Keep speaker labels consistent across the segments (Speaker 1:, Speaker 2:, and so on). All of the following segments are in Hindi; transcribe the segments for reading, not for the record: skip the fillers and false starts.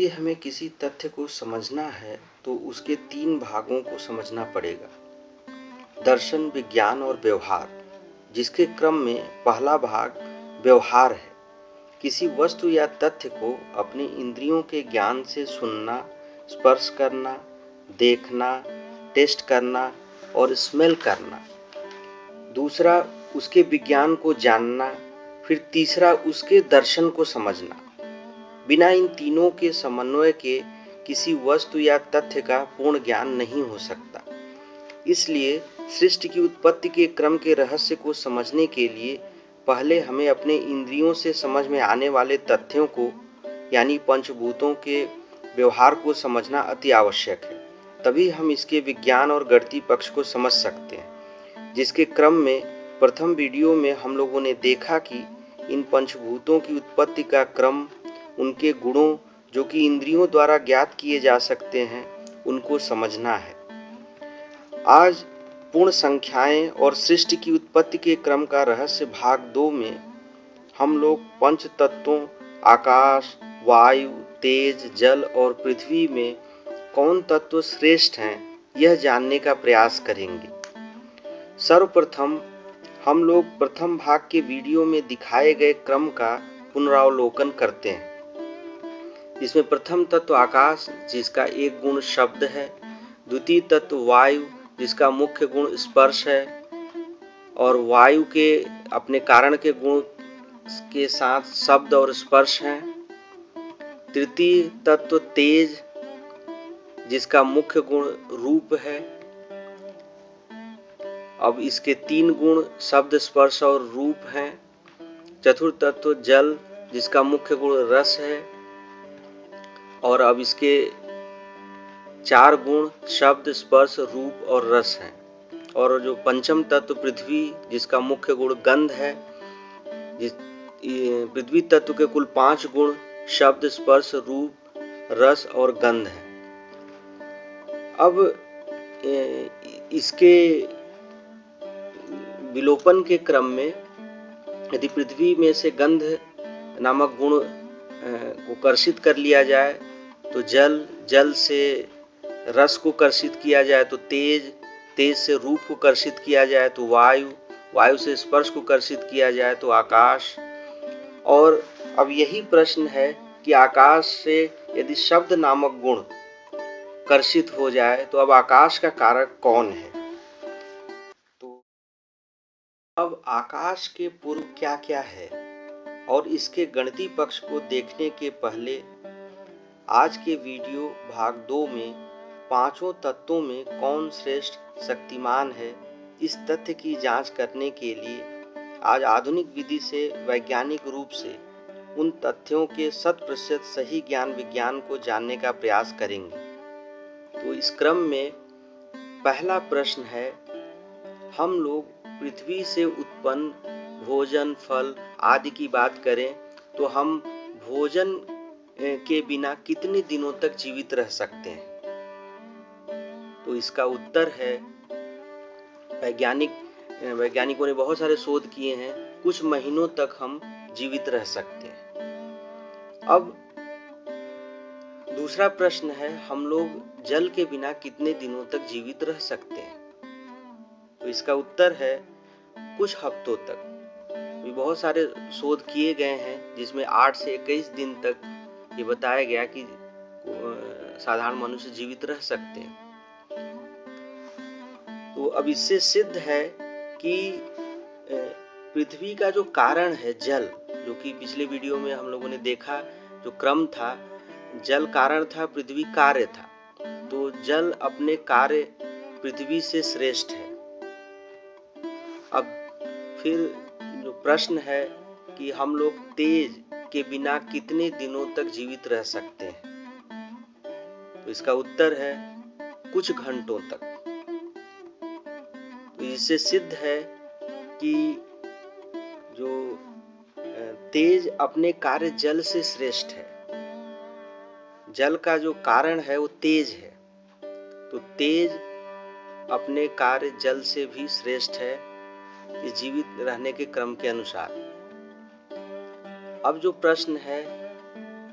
Speaker 1: यदि हमें किसी तथ्य को समझना है तो उसके 3 भागों को समझना पड़ेगा। दर्शन, विज्ञान और व्यवहार, जिसके क्रम में पहला भाग व्यवहार है। किसी वस्तु या तथ्य को अपनी इंद्रियों के ज्ञान से सुनना, स्पर्श करना, देखना, टेस्ट करना और स्मेल करना। दूसरा, उसके विज्ञान को जानना। फिर तीसरा, उसके दर्शन को समझना। बिना इन तीनों के समन्वय के किसी वस्तु या तथ्य का पूर्ण ज्ञान नहीं हो सकता। इसलिए सृष्टि की उत्पत्ति के क्रम के रहस्य को समझने के लिए पहले हमें अपने इंद्रियों से समझ में आने वाले तथ्यों को, यानी पंचभूतों के व्यवहार को समझना अति आवश्यक है। तभी हम इसके विज्ञान और गणितीय पक्ष को समझ सकते हैं, जिसके क्रम में प्रथम वीडियो में हम लोगों ने देखा कि इन पंचभूतों की उत्पत्ति का क्रम, उनके गुणों जो कि इंद्रियों द्वारा ज्ञात किए जा सकते हैं, उनको समझना है। आज पूर्ण संख्याएं और सृष्टि की उत्पत्ति के क्रम का रहस्य भाग 2 में हम लोग पंच तत्वों आकाश, वायु, तेज, जल और पृथ्वी में कौन तत्व श्रेष्ठ हैं, यह जानने का प्रयास करेंगे। सर्वप्रथम हम लोग प्रथम भाग के वीडियो में दिखाए गए क्रम का पुनरावलोकन करते हैं। इसमें प्रथम तत्व आकाश, जिसका एक गुण शब्द है। द्वितीय तत्व वायु, जिसका मुख्य गुण स्पर्श है और वायु के अपने कारण के गुण के साथ शब्द और स्पर्श हैं। तृतीय तत्व तेज, जिसका मुख्य गुण रूप है। अब इसके 3 गुण शब्द, स्पर्श और रूप हैं। चतुर्थ तत्व जल, जिसका मुख्य गुण रस है और अब इसके 4 गुण शब्द, स्पर्श, रूप और रस हैं। और जो पंचम तत्व पृथ्वी, जिसका मुख्य गुण गंध है। पृथ्वी तत्व के कुल 5 गुण शब्द, स्पर्श, रूप, रस और गंध है। अब इसके विलोपन के क्रम में यदि पृथ्वी में से गंध नामक गुण को कर्षित कर लिया जाए तो जल से रस को कर्षित किया जाए तो तेज से रूप को कर्षित किया जाए तो वायु से स्पर्श को कर्षित किया जाए तो आकाश। और अब यही प्रश्न है कि आकाश से यदि शब्द नामक गुण कर्षित हो जाए तो अब आकाश का कारक कौन है। तो अब आकाश के पूर्व क्या क्या है और इसके गणितीय पक्ष को देखने के पहले आज के वीडियो भाग 2 में पांचों तत्वों में कौन श्रेष्ठ शक्तिमान है, इस तथ्य की जांच करने के लिए आज आधुनिक विधि से वैज्ञानिक रूप से उन तथ्यों के 100% सही ज्ञान विज्ञान को जानने का प्रयास करेंगे। तो इस क्रम में पहला प्रश्न है, हम लोग पृथ्वी से उत्पन्न भोजन, फल आदि की बात करें तो हम भोजन के बिना कितने दिनों तक जीवित रह सकते हैं। तो इसका उत्तर है, वैज्ञानिकों ने बहुत सारे शोध किए हैं, कुछ महीनों तक हम जीवित रह सकते हैं। अब दूसरा प्रश्न है, हम लोग जल के बिना कितने दिनों तक जीवित रह सकते हैं। तो इसका उत्तर है, कुछ हफ्तों तक। बहुत सारे शोध किए गए हैं जिसमें 8 से 21 दिन तक ये बताया गया कि साधारण मनुष्य जीवित रह सकते हैं। तो अब इससे सिद्ध है कि पृथ्वी का जो कारण है जल, जो कि पिछले वीडियो में हम लोगों ने देखा, जो क्रम था, जल कारण था, पृथ्वी कार्य था। तो जल अपने कार्य पृथ्वी से श्रेष्ठ है। अब फिर जो प्रश्न है कि हम लोग तेज के बिना कितने दिनों तक जीवित रह सकते हैं। तो इसका उत्तर है, कुछ घंटों तक। तो इससे सिद्ध है कि जो तेज अपने कार्य जल से श्रेष्ठ है। जल का जो कारण है वो तेज है, तो तेज अपने कार्य जल से भी श्रेष्ठ है इस जीवित रहने के क्रम के अनुसार। अब जो प्रश्न है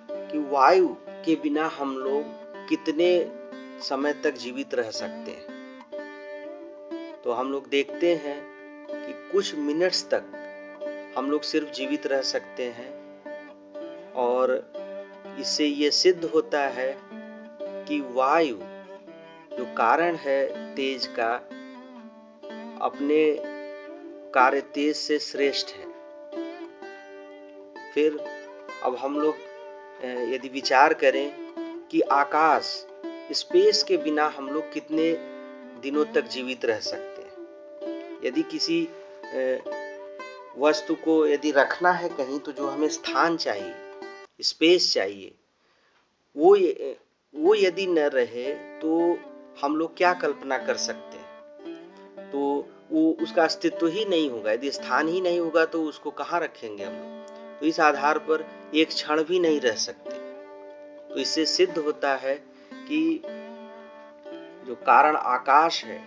Speaker 1: कि वायु के बिना हम लोग कितने समय तक जीवित रह सकते हैं। तो हम लोग देखते हैं कि कुछ मिनट्स तक हम लोग सिर्फ जीवित रह सकते हैं, और इससे ये सिद्ध होता है कि वायु जो कारण है तेज का, अपने कार्य तेज से श्रेष्ठ है। फिर अब हम लोग यदि विचार करें कि आकाश, स्पेस के बिना हम लोग कितने दिनों तक जीवित रह सकते हैं। यदि किसी वस्तु को यदि रखना है कहीं, तो जो हमें स्थान चाहिए, स्पेस चाहिए, वो यदि न रहे तो हम लोग क्या कल्पना कर सकते हैं। तो वो उसका अस्तित्व ही नहीं होगा। यदि स्थान ही नहीं होगा तो उसको कहाँ रखेंगे हम लोग। तो इस आधार पर एक क्षण भी नहीं रह सकते। तो इससे सिद्ध होता है कि जो कारण आकाश है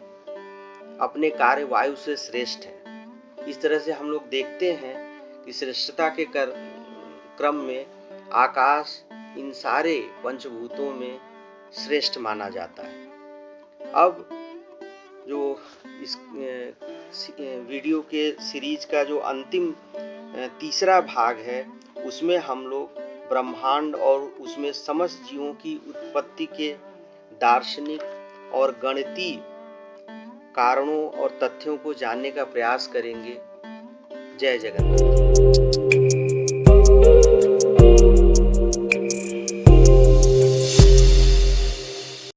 Speaker 1: अपने कार्य वायु से श्रेष्ठ है। इस तरह से हम लोग देखते हैं कि श्रेष्ठता के क्रम में आकाश इन सारे पंचभूतों में श्रेष्ठ माना जाता है। अब जो इस वीडियो के सीरीज का जो अंतिम तीसरा भाग है, उसमें हम लोग ब्रह्मांड और उसमें समस्त जीवों की उत्पत्ति के दार्शनिक और गणितीय कारणों और तथ्यों को जानने का प्रयास करेंगे। जय जगन्नाथ।